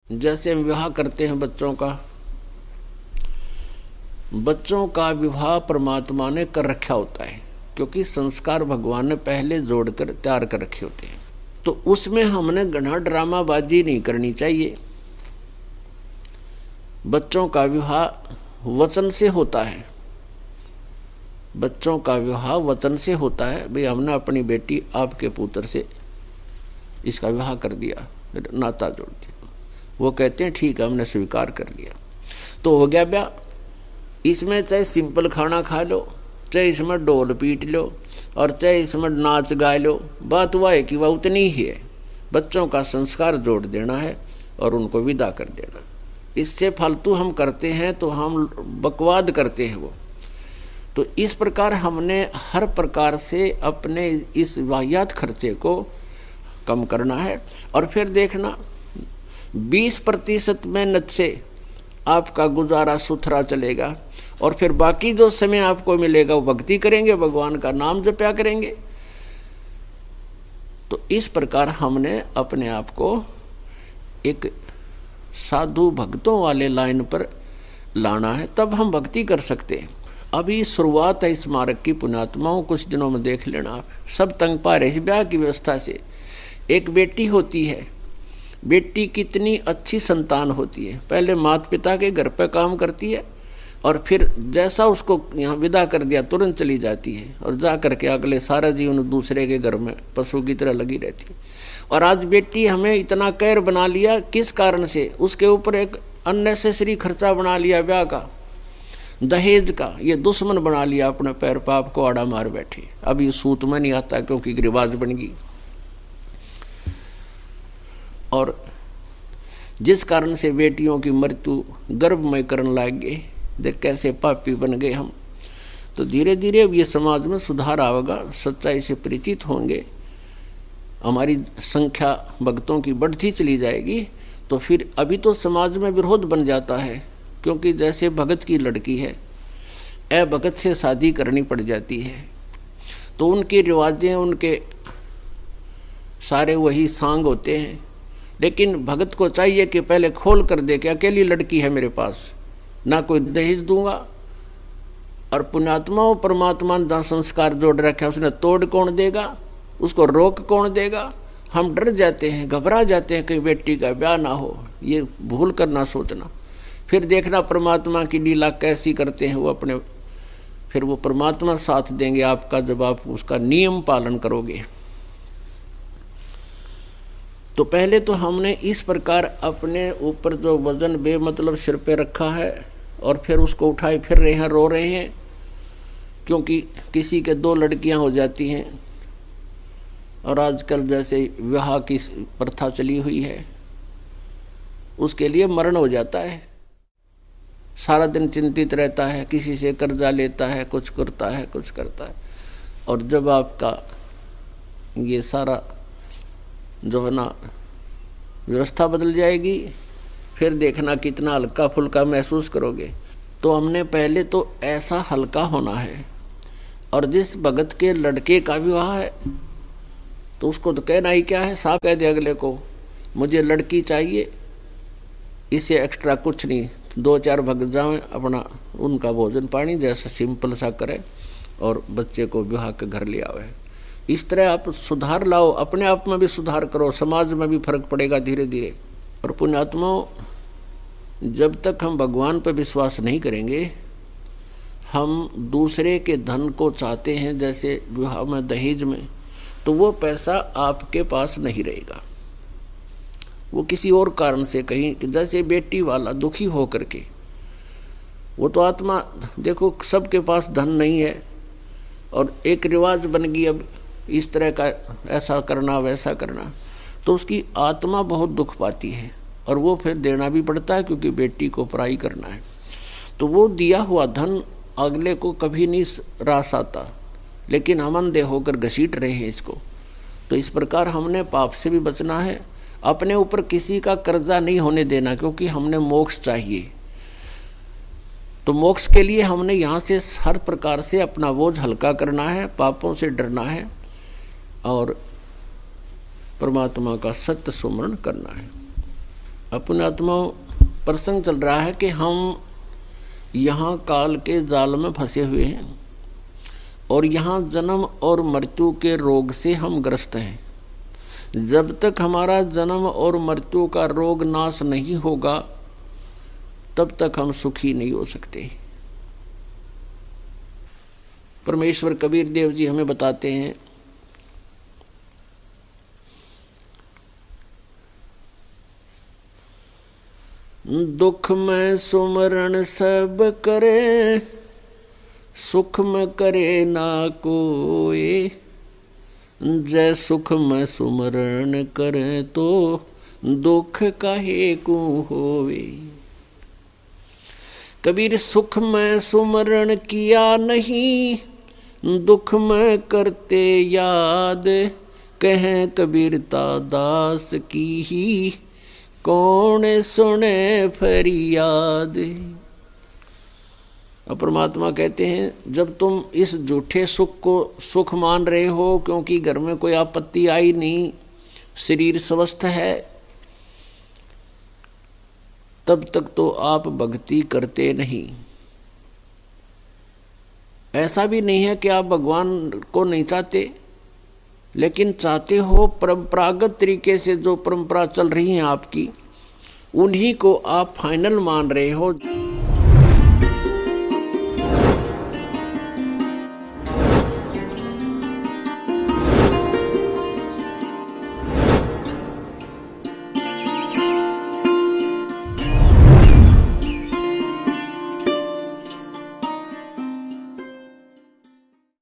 जैसे हम विवाह करते हैं बच्चों का विवाह परमात्मा ने कर रखा होता है, क्योंकि संस्कार भगवान ने पहले जोड़कर तैयार कर रखे होते हैं। तो उसमें हमने घना ड्रामाबाजी नहीं करनी चाहिए। बच्चों का विवाह वचन से होता है, बच्चों का विवाह वचन से होता है। भाई हमने अपनी बेटी आपके पुत्र से इसका विवाह कर दिया, नाता जोड़ दिया। वो कहते हैं ठीक है, हमने स्वीकार कर लिया, तो हो गया ब्याह। इसमें चाहे सिंपल खाना खा लो, चाहे इसमें ढोल पीट लो, और चाहे इसमें नाच गा लो, बात वह है कि वह उतनी ही है। बच्चों का संस्कार जोड़ देना है और उनको विदा कर देना। इससे फालतू हम करते हैं तो हम बकवाद करते हैं वो। तो इस प्रकार हमने हर प्रकार से अपने इस वाहियात खर्चे को कम करना है। और फिर देखना 20% मेहनत से आपका गुजारा सुथरा चलेगा, और फिर बाकी जो समय आपको मिलेगा वो भक्ति करेंगे, भगवान का नाम जपया करेंगे। तो इस प्रकार हमने अपने आप को एक साधु भक्तों वाले लाइन पर लाना है, तब हम भक्ति कर सकते हैं। अभी शुरुआत है इस मार्ग की। पुण्यात्माओं कुछ दिनों में देख लेना आप, सब तंग पा रहे ब्याह की व्यवस्था से। एक बेटी होती है, बेटी कितनी अच्छी संतान होती है, पहले माता पिता के घर पे काम करती है, और फिर जैसा उसको यहाँ विदा कर दिया तुरंत चली जाती है, और जा करके अगले सारा जीवन दूसरे के घर में पशु की तरह लगी रहती है। और आज बेटी हमें इतना कैर बना लिया, किस कारण से? उसके ऊपर एक अननेसेसरी खर्चा बना लिया, ब्याह का, दहेज का। ये दुश्मन बना लिया अपने पैर पाप को आड़ा मार बैठे। अब ये सूत में नहीं आता क्योंकि रिवाज बन गई। और जिस कारण से बेटियों की मृत्यु गर्भ में करने लग गए, देख कैसे पापी बन गए हम। तो धीरे धीरे अब ये समाज में सुधार आएगा, सच्चाई से परिचित होंगे, हमारी संख्या भक्तों की बढ़ती चली जाएगी। तो फिर अभी तो समाज में विरोध बन जाता है, क्योंकि जैसे भगत की लड़की है, भगत से शादी करनी पड़ जाती है, तो उनके रिवाजें, उनके सारे वही सांग होते हैं। लेकिन भगत को चाहिए कि पहले खोल कर दे कि अकेली लड़की है मेरे पास, ना कोई दहेज दूंगा। और पुण्यात्माओं परमात्मा ने जहाँ संस्कार जोड़ रखे हैं, उसने तोड़ कौन देगा, उसको रोक कौन देगा? हम डर जाते हैं, घबरा जाते हैं कि बेटी का ब्याह ना हो। ये भूल कर ना सोचना। फिर देखना परमात्मा की लीला कैसी करते हैं वो अपने, फिर वो परमात्मा साथ देंगे आपका, जब आप उसका नियम पालन करोगे। तो पहले तो हमने इस प्रकार अपने ऊपर जो वजन बेमतलब सिर पे रखा है, और फिर उसको उठाए फिर रहे हैं, रो रहे हैं, क्योंकि किसी के 2 लड़कियां हो जाती हैं। और आजकल जैसे विवाह की प्रथा चली हुई है, उसके लिए मरण हो जाता है। सारा दिन चिंतित रहता है, किसी से कर्जा लेता है, कुछ करता है, कुछ करता है। और जब आपका ये सारा जो है ना व्यवस्था बदल जाएगी, फिर देखना कितना हल्का फुल्का महसूस करोगे। तो हमने पहले तो ऐसा हल्का होना है। और जिस भगत के लड़के का विवाह है, तो उसको तो कहना ही क्या है, साफ कह दे अगले को, मुझे लड़की चाहिए, इसे एक्स्ट्रा कुछ नहीं, 2-4 भगत जाएं, अपना उनका भोजन पानी जैसा सिंपल सा करें, और बच्चे को विवाह के घर ले आवे। इस तरह आप सुधार लाओ, अपने आप में भी सुधार करो, समाज में भी फर्क पड़ेगा धीरे धीरे। और पुण्यात्माओं, जब तक हम भगवान पर विश्वास नहीं करेंगे, हम दूसरे के धन को चाहते हैं, जैसे विवाह में दहेज में, तो वो पैसा आपके पास नहीं रहेगा, वो किसी और कारण से कहीं, जैसे बेटी वाला दुखी हो करके, वो तो आत्मा, देखो सबके पास धन नहीं है, और एक रिवाज बन गई अब इस तरह का, ऐसा करना वैसा करना, तो उसकी आत्मा बहुत दुख पाती है, और वो फिर देना भी पड़ता है, क्योंकि बेटी को पराई करना है। तो वो दिया हुआ धन अगले को कभी नहीं रास आता, लेकिन हम अंधे होकर घसीट रहे हैं इसको। तो इस प्रकार हमने पाप से भी बचना है, अपने ऊपर किसी का कर्जा नहीं होने देना, क्योंकि हमने मोक्ष चाहिए। तो मोक्ष के लिए हमने यहाँ से हर प्रकार से अपना बोझ हल्का करना है, पापों से डरना है, और परमात्मा का सत्य सुमरण करना है। अपने आत्मा प्रसंग चल रहा है कि हम यहाँ काल के जाल में फंसे हुए हैं और यहाँ जन्म और मृत्यु के रोग से हम ग्रस्त हैं। जब तक हमारा जन्म और मृत्यु का रोग नाश नहीं होगा तब तक हम सुखी नहीं हो सकते। परमेश्वर कबीर देव जी हमें बताते हैं, दुख में सुमरण सब करे, सुख में करे ना कोई, जय सुख में सुमरण करे तो दुख काहे को होवे। कबीर सुख में सुमरण किया नहीं, दुख में करते याद, कहें कबीरता दास की ही कौन सुने फरियाद। और परमात्मा कहते हैं जब तुम इस झूठे सुख को सुख मान रहे हो क्योंकि घर में कोई आपत्ति आई नहीं, शरीर स्वस्थ है, तब तक तो आप भक्ति करते नहीं। ऐसा भी नहीं है कि आप भगवान को नहीं चाहते, लेकिन चाहते हो परंपरागत तरीके से जो परंपरा चल रही है आपकी, उन्हीं को आप फाइनल मान रहे हो।